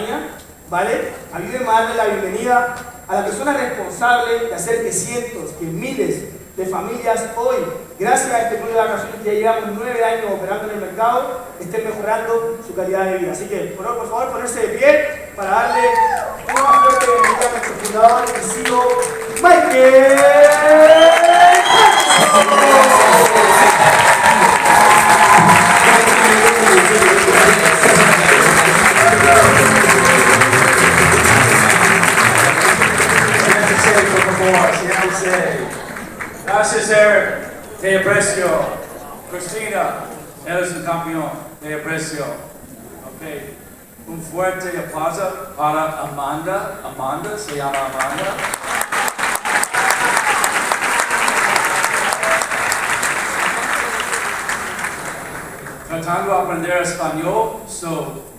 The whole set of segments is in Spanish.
acompaña, ¿vale? Ayúdenme a darle la bienvenida a la persona responsable de hacer que cientos, que miles de familias hoy, gracias a este club de vacaciones que ya llevamos 9 años operando en el mercado, estén mejorando su calidad de vida. Así que, por favor, ponerse de pie para darle una fuerte bienvenida a nuestro fundador y CEO, Michael. Gracias, Eric. Te aprecio. Cristina, eres un campeón. Te aprecio. Okay. Un fuerte aplauso para Amanda. Amanda, se llama Amanda. Tratando de aprender español,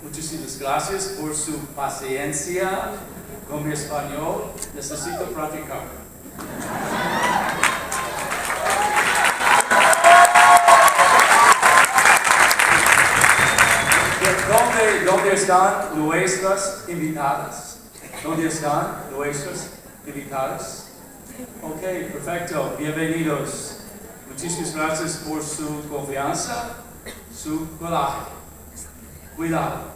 muchísimas gracias por su paciencia con mi español. Necesito practicar. ¿Dónde están nuestras invitadas? ¿Dónde están nuestras invitadas? Ok, perfecto. Bienvenidos. Muchísimas gracias por su confianza, su coraje. Cuidado.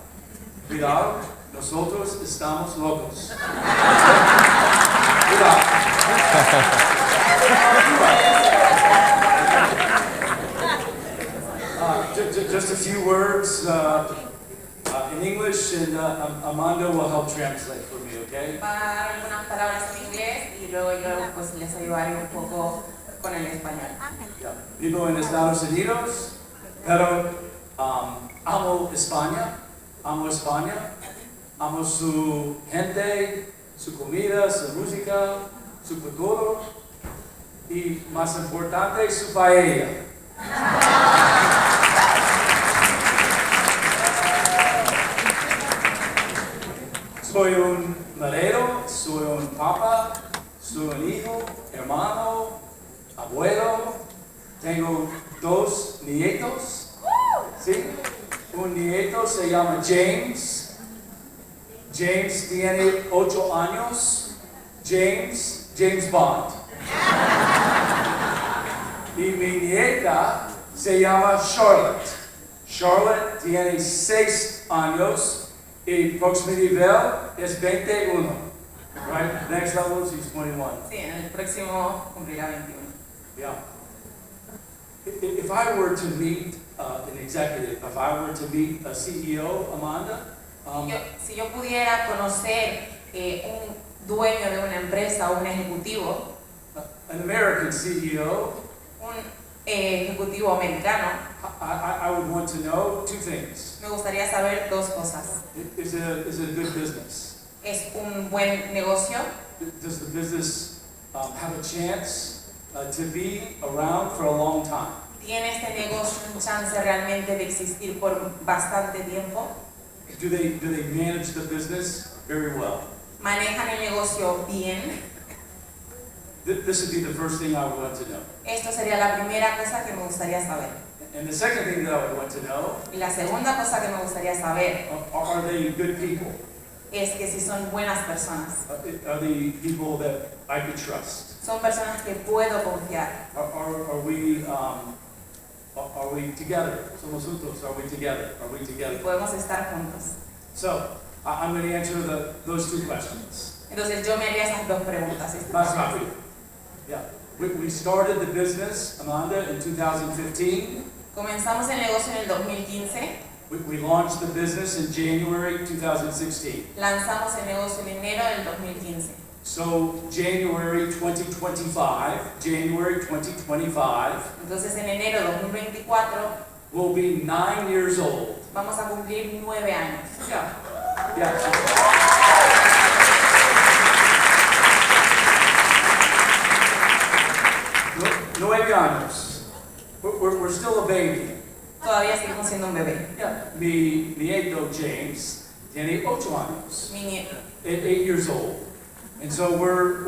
Cuidado. Nosotros estamos locos. Cuidado. Just a few words in English, and Amanda will help translate for me, okay? Va a dar algunas palabras en inglés y luego yo pues les ayudaré un poco con el español. Vivo en Estados Unidos, pero amo España, amo su gente, su comida, su música, su futuro y más importante, su paella. Soy un marido, soy un papá, soy un hijo, hermano, abuelo, tengo 2 nietos, ¿sí? Un nieto se llama James. James tiene 8 años. James Bond. Y mi nieta se llama Charlotte. Charlotte tiene 6 años. Y próximo nivel es 21. Right? Next level, she's 21. Sí, en el próximo cumplirá 21. Yeah. If I were to meet an executive, if I were to meet a CEO, Amanda, si yo pudiera conocer un dueño de una empresa o un ejecutivo, an American CEO, un ejecutivo americano, I would want to know 2 things. me gustaría saber 2 cosas. Is it a good business? ¿Es un buen negocio? Does the business have a chance to be around for a long time? ¿Tiene este negocio un chance realmente de existir por bastante tiempo? Do they manage the business very well? ¿Manejan el negocio bien? This would be the first thing I would want to know. Esto sería la primera cosa que me gustaría saber. And the second thing that I would want to know, Y la segunda cosa que me gustaría saber are they good people? es que si son buenas personas. Are they people that I could trust? Son personas que puedo confiar. Are we together? Somos juntos. Are we together? Are we Y together? podemos estar juntos. So, I'm going to answer those 2 questions. Entonces yo me haría esas 2 preguntas. Más rápido. Yeah. We started the business, Amanda, in 2015. Comenzamos el negocio en el 2015. We launched the business in January 2016. Lanzamos el negocio en enero del 2015. So January 2025, Entonces en enero de 2024 will be 9 years old. vamos a cumplir 9 años. Yeah. Yeah. 9 años. We're still a baby. Todavía seguimos siendo un bebé. Yeah. Mi nieto James tiene 8 años. Mi nieto. 8 years old. And so we're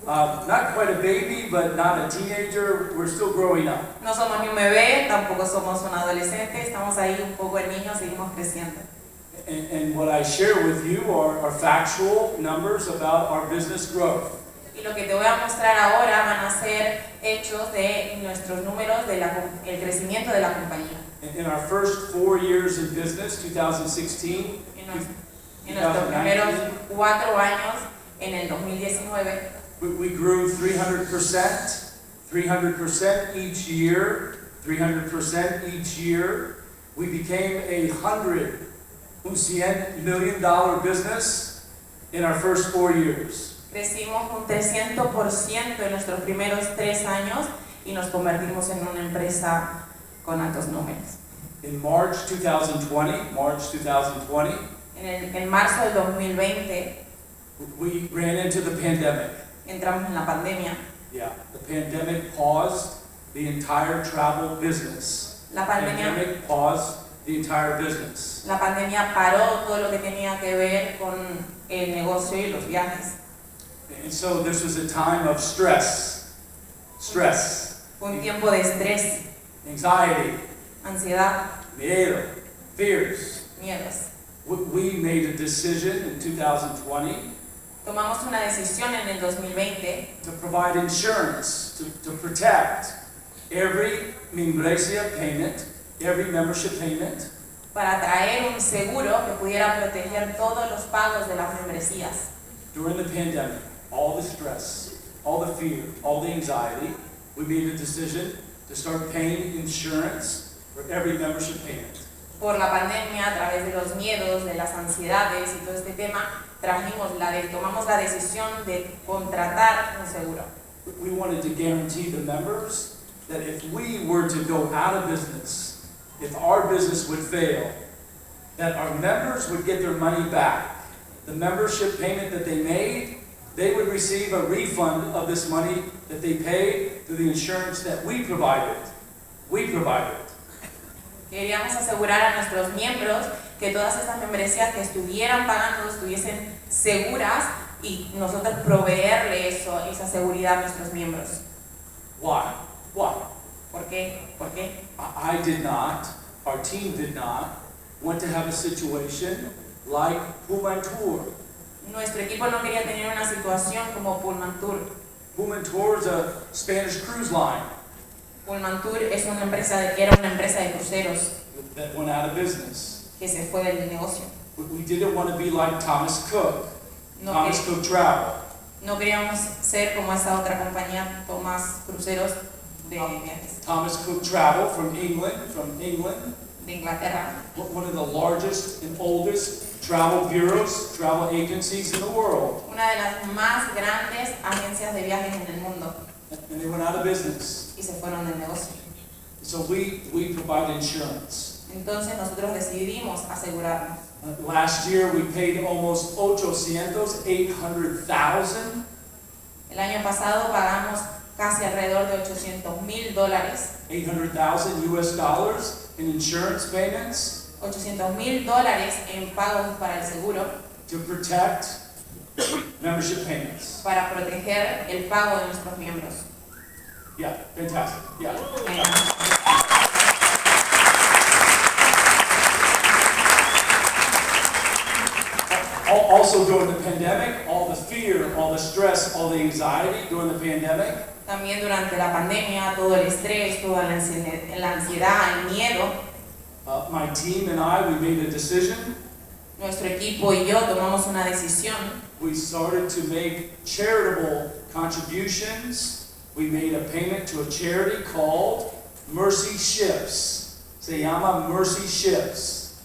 not quite a baby, but not a teenager. We're still growing up. No somos ni un bebé, tampoco somos un adolescente, estamos ahí un poco de niños, seguimos creciendo. And what I share with you are factual numbers about our business growth. Y lo que te voy a mostrar ahora van a ser hechos de nuestros números de el crecimiento de la compañía. In our first 4 years in business, 2016, En nuestros primeros 4 años, en el 2019, we grew 300% each year, 300% each year. We became a $100 million business in our first 4 years. crecimos un 300% en nuestros primeros 3 años y nos convertimos en una empresa con altos números. In March 2020, En marzo del 2020 we ran into the pandemic. entramos en la pandemia. Yeah, the pandemic paused the entire travel business. La pandemia paused the entire business. La pandemia paró todo lo que tenía que ver con el negocio y los viajes. And so this was a time of stress, Un tiempo de estrés, anxiety, ansiedad, miedo, fears. miedos. We made a decision in 2020 Tomamos una decisión en el 2020 to provide insurance to protect every membresía payment, every membership payment, para traer un seguro que pudiera proteger todos los pagos de las membresías. during the pandemic. All the stress, all the fear, all the anxiety, we made a decision to start paying insurance for every membership payment. Por la pandemia, a través de los miedos, de las ansiedades y todo este tema, tomamos la decisión de contratar un seguro. We wanted to guarantee the members that if we were to go out of business, if our business would fail, that our members would get their money back. The membership payment that they made, they would receive a refund of this money that they paid through the insurance that we provided. Queríamos asegurar a nuestros miembros que todas estas membresías que estuvieran pagando estuviesen seguras y nosotros proveerle esa seguridad a nuestros miembros. Why? ¿Por qué? I did not, our team did not, want to have a situation like Pullmantur. Nuestro equipo no quería tener una situación como Pullmantur. Pullmantur is a Spanish cruise line Pullmantur era una empresa de cruceros that went out of business. que se fue del negocio. We didn't want to be like Thomas Cook, No, Thomas Cook Travel. no queríamos ser como esa otra compañía, Thomas Cruceros de viajes Thomas Cook Travel from England, de Inglaterra. one of the largest and oldest travel bureaus, travel agencies in the world. Una de las más grandes agencias de viajes en el mundo. And they went out of business. Y se fueron del negocio. So we provide insurance. Entonces nosotros decidimos asegurarnos. Last year we paid almost 800,000. El año pasado pagamos casi alrededor de $800,000, $800,000 in insurance payments $800,000 en pagos para el seguro, to protect membership payments. para proteger el pago de nuestros miembros. Yeah, fantastic. Yeah. Also during the pandemic, all the fear, all the stress, all the anxiety during the pandemic. También durante la pandemia, todo el estrés, toda la ansiedad, el miedo, My team and I, we made a decision. nuestro equipo y yo tomamos una decisión. We started to make charitable contributions. We made a payment to a charity called Mercy Ships. Se llama Mercy Ships.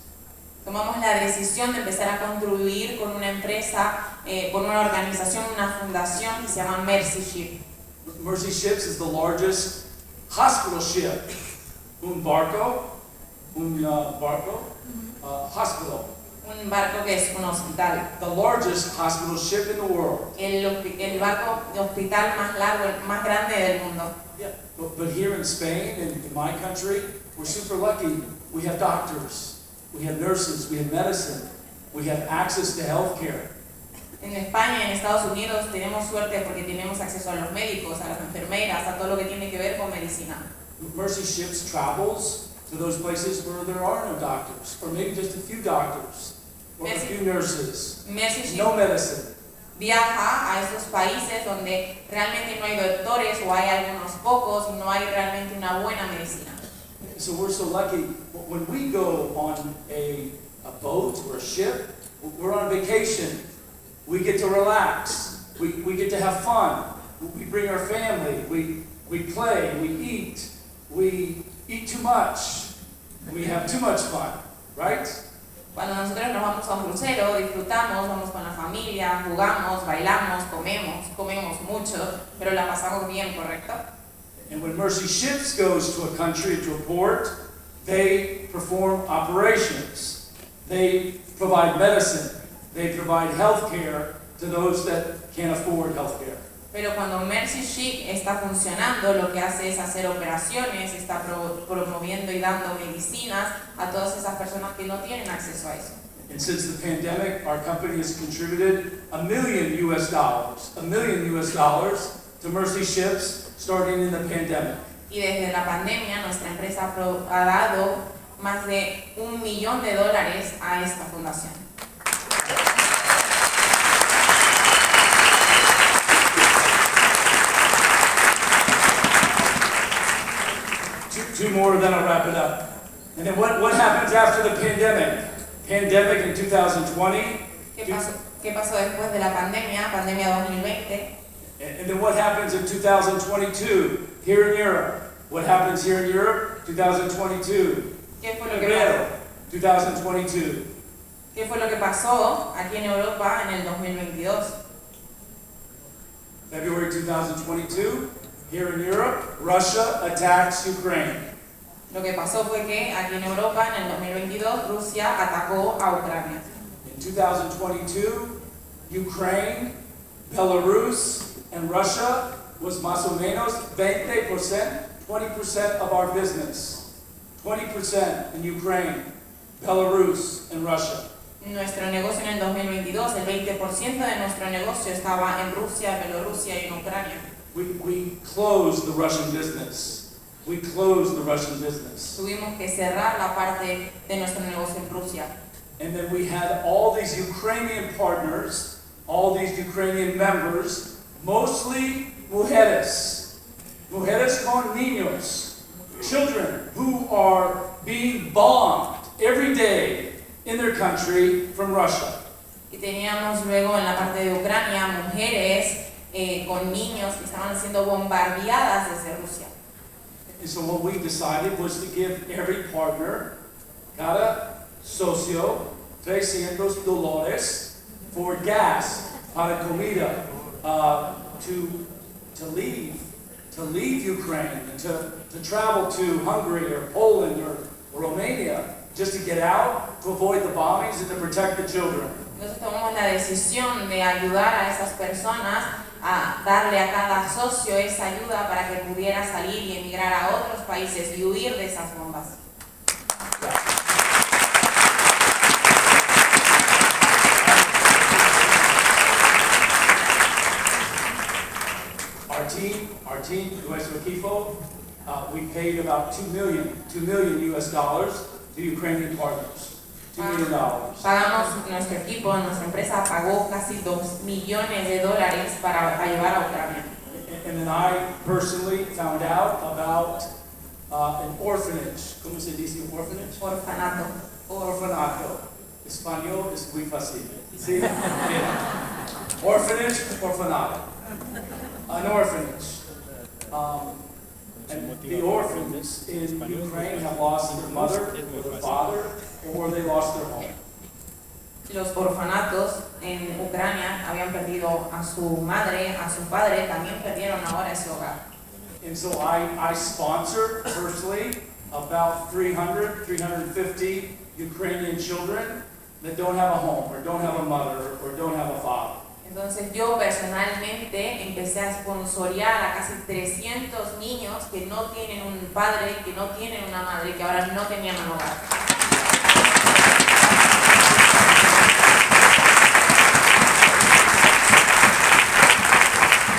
Tomamos la decisión de empezar a contribuir con una empresa, con una organización, una fundación que se llama Mercy Ship. Mercy Ships is the largest hospital ship. Un barco, hospital. Un barco que es un hospital. The largest hospital ship in the world. El barco de hospital más largo, más grande del mundo. Yeah, but here in Spain, in my country, we're super lucky. We have doctors, we have nurses, we have medicine, we have access to health care. En España, en Estados Unidos, tenemos suerte porque tenemos acceso a los médicos, a las enfermeras, a todo lo que tiene que ver con medicina. Mercy Ships travels to those places where there are no doctors, or maybe just a few doctors. or a few nurses. Mercy No medicine. viaja a estos países donde realmente no hay doctores o hay algunos pocos y no hay realmente una buena medicina. So we're so lucky. When we go on a boat or a ship, we're on vacation. We get to relax. We get to have fun. We bring our family. We play. We eat too much. We have too much fun, right? Cuando nosotros nos vamos a un crucero, disfrutamos, vamos con la familia, jugamos, bailamos, comemos mucho, pero la pasamos bien, ¿correcto? And when Mercy Ships goes to a country, to a port, they perform operations. They provide medicine. They provide health care to those that can't afford health care. Pero cuando Mercy Ship está funcionando, lo que hace es hacer operaciones, está promoviendo y dando medicinas a todas esas personas que no tienen acceso a eso. And since the pandemic, our company has contributed $1 million to Mercy Ships starting in the pandemic. Y desde la pandemia, nuestra empresa ha dado más de $1 millón a esta fundación. Two more, then I'll wrap it up. And then what happens after the pandemic? Pandemic in 2020. ¿Qué pasó después de la pandemia 2020? And then what happens in 2022 here in Europe? What happens here in Europe? 2022. ¿Qué fue lo que pasó? 2022. ¿Qué fue lo que pasó aquí en Europa en el 2022? February 2022, here in Europe, Russia attacks Ukraine. Lo que pasó fue que aquí en Europa en el 2022 Rusia atacó a Ucrania. In 2022, Ukraine, Belarus, and Russia was más o menos 20% of our business. 20% in Ukraine, Belarus, and Russia. Nuestro negocio en el 2022, el 20% de nuestro negocio estaba en Rusia, Bielorrusia y en Ucrania. We closed the Russian business. We closed the Russian business. Tuvimos que cerrar la parte de nuestro negocio en Rusia. And then we had all these Ukrainian partners, all these Ukrainian members, mostly mujeres. Mujeres con niños. Children who are being bombed every day in their country from Russia. Y teníamos luego en la parte de Ucrania mujeres con niños que estaban siendo bombardeadas desde Rusia. And so what we decided was to give every partner, cada socio, $300 for gas, para comida, to leave Ukraine, and to travel to Hungary or Poland or Romania, just to get out, to avoid the bombings and to protect the children. Entonces tomamos la decisión de ayudar a esas personas, a darle a cada socio esa ayuda para que pudiera salir y emigrar a otros países y huir de esas bombas. Our team, nuestro equipo, we paid about $2 million to Ukrainian partners. $2 million. Pagamos, nuestro equipo, nuestra empresa pagó casi $2 millones para ayudar a Ucrania. And then I personally found out about an orphanage. ¿Cómo se dice orphanage? Orfanato. Orfanato. Español es muy fácil. ¿Sí? Orphanage, orfanato. An orphanage. And the orphans in Ukraine have lost their mother or their father, or they lost their home. Los orfanatos en Ucrania habían perdido a su madre, a su padre, también perdieron ahora ese hogar. And so I sponsor personally about 350 Ukrainian children that don't have a home, or don't have a mother, or don't have a father. Entonces yo personalmente empecé a sponsorear a casi 300 niños que no tienen un padre, que no tienen una madre, que ahora no tenían un hogar.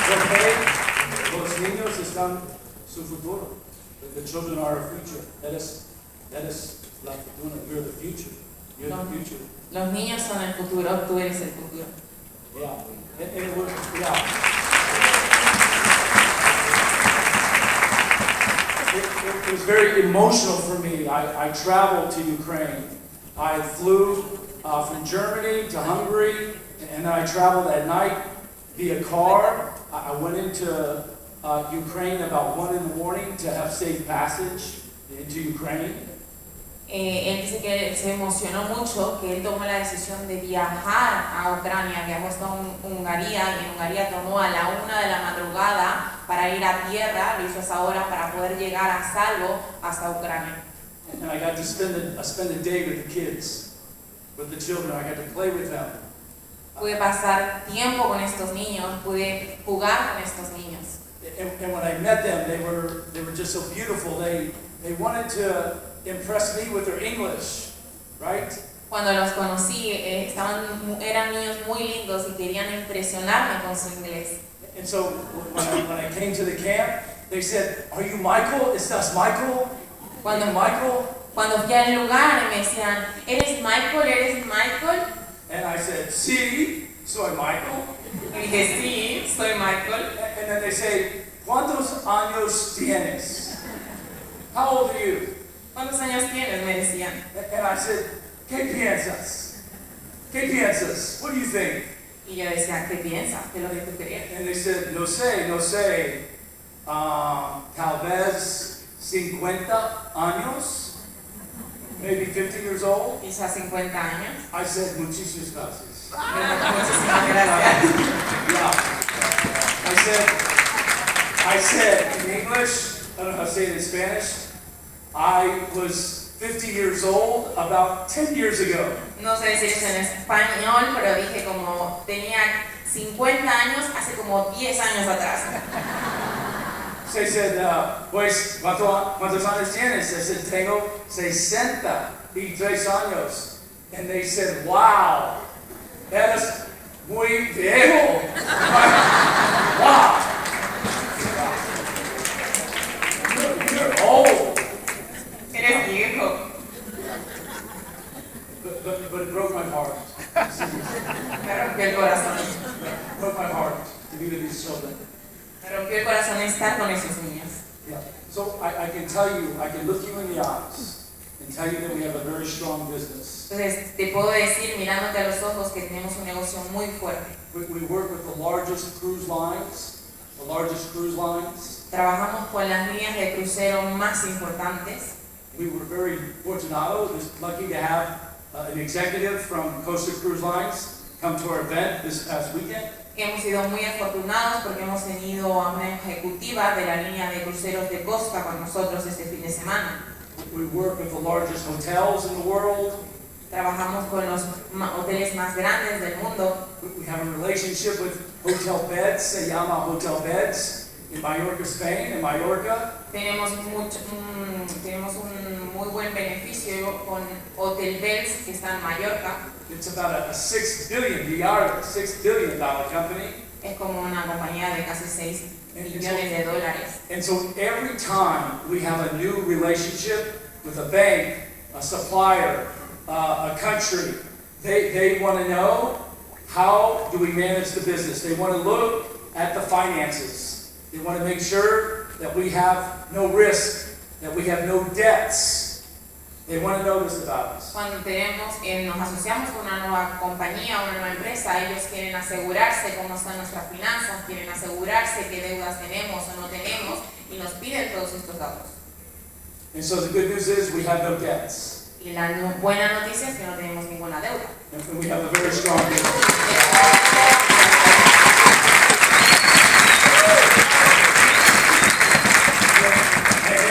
Porque los niños están su futuro. The children are our future. That is la futuro. We're the future. You're the future. Los niños son el futuro, tú eres el futuro. Yeah. And it was, yeah. It was very emotional for me. I traveled to Ukraine. I flew from Germany to Hungary, and then I traveled at night via car. I went into Ukraine about 1 in the morning to have safe passage into Ukraine. Él dice que se emocionó mucho, que él tomó la decisión de viajar a Ucrania, viajó hasta Hungría, y en Hungría tomó a la 1 de la madrugada para ir a tierra, lo hizo a esa hora para poder llegar a salvo hasta Ucrania. And I got to spend a day with the kids, with the children. I got to play with them. Pude pasar tiempo con estos niños, pude jugar con estos niños. And when I met them, they were just so beautiful. They wanted to impress me with their English, right? Cuando los conocí, eran niños muy lindos y querían impresionarme con su inglés. And so when I came to the camp, they said, "Are you Michael? Is that Michael? Cuando Michael?" Cuando fui al lugar me decían, ¿eres Michael? ¿Eres Michael? And I said, "Sí, soy Michael." Y dije, sí, soy Michael. And then they say, "¿Cuántos años tienes? How old are you?" ¿Cuántos años tienes? Me decían. And I said, ¿qué piensas? ¿Qué piensas? What do you think? Y yo decía, ¿qué piensas? ¿Qué es lo que tú crees? And they said, no sé. Tal vez 50 años? Maybe 50 years old? Quizás 50 años. I said, muchísimas gracias. Muchísimas gracias. Yeah. I said in English, I don't know how to say it in Spanish, I was 50 years old about 10 years ago. No sé decir eso en español, pero dije como tenía 50 años hace como 10 años atrás. So I said, pues, ¿cuántos años tienes? I said, tengo 63 años. And they said, wow, eres muy viejo. Wow. You're old. Eres viejo. But it broke my heart. Me rompió el corazón. It broke my heart to be with these children. Me rompió el corazón estar con esos niños. Yeah. So I can tell you, I can look you in the eyes and tell you that we have a very strong business. Entonces te puedo decir mirándote a los ojos que tenemos un negocio muy fuerte. We work with the largest cruise lines. Trabajamos con las líneas de crucero más importantes. We were very fortunate, lucky to have an executive from Costa Cruise Lines come to our event this past weekend. Hemos sido muy afortunados porque hemos tenido a una ejecutiva de la línea de cruceros de Costa con nosotros este fin de semana. We work with the largest hotels in the world. Trabajamos con los hoteles más grandes del mundo. We have a relationship with hotel beds, se llama Hotel Beds, in Mallorca, Spain, in Mallorca. Tenemos un muy buen beneficio con Hotel Beds que está en Mallorca. It's about a $6 billion company. Es como una compañía de casi 6 millones de dólares. And so every time we have a new relationship with a bank, a supplier, a country, they want to know, how do we manage the business? They want to look at the finances. They want to make sure that we have no risk, that we have no debts. They want to know this about us. Cuando nos asociamos con una nueva compañía, una nueva empresa, ellos quieren asegurarse cómo están nuestras finanzas, quieren asegurarse qué deudas tenemos o no tenemos, y nos piden todos estos datos. And so the good news is we have no debts. Y la buena noticia es que no tenemos ninguna deuda. And we have a very strong business.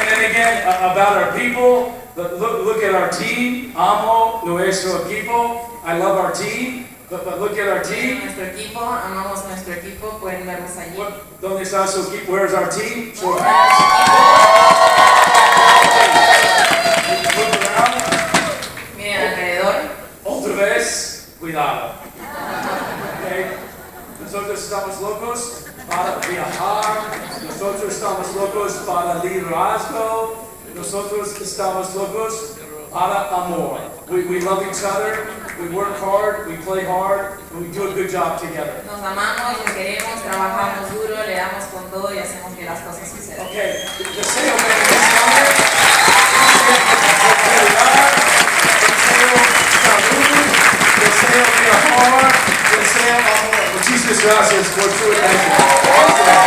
And again, about our people, look at our team. Amo nuestro equipo. I love our team. But look at our team. Nuestro equipo, amamos nuestro equipo, pueden vernos allí. ¿Dónde está su equipo? Where's our team? Show Miren alrededor. Otra vez, cuidado. Okay. Nosotros estamos locos para viajar. Nosotros estamos locos para liderazgo. Nosotros estamos locos para amor. We love each other, we work hard, we play hard, and we do a good job together. Nos amamos, nos queremos, trabajamos duro, le damos con todo y hacemos que las cosas sucedan. Okay, deseo que calidad, deseo salud, deseo amor. Muchísimas gracias por su atención.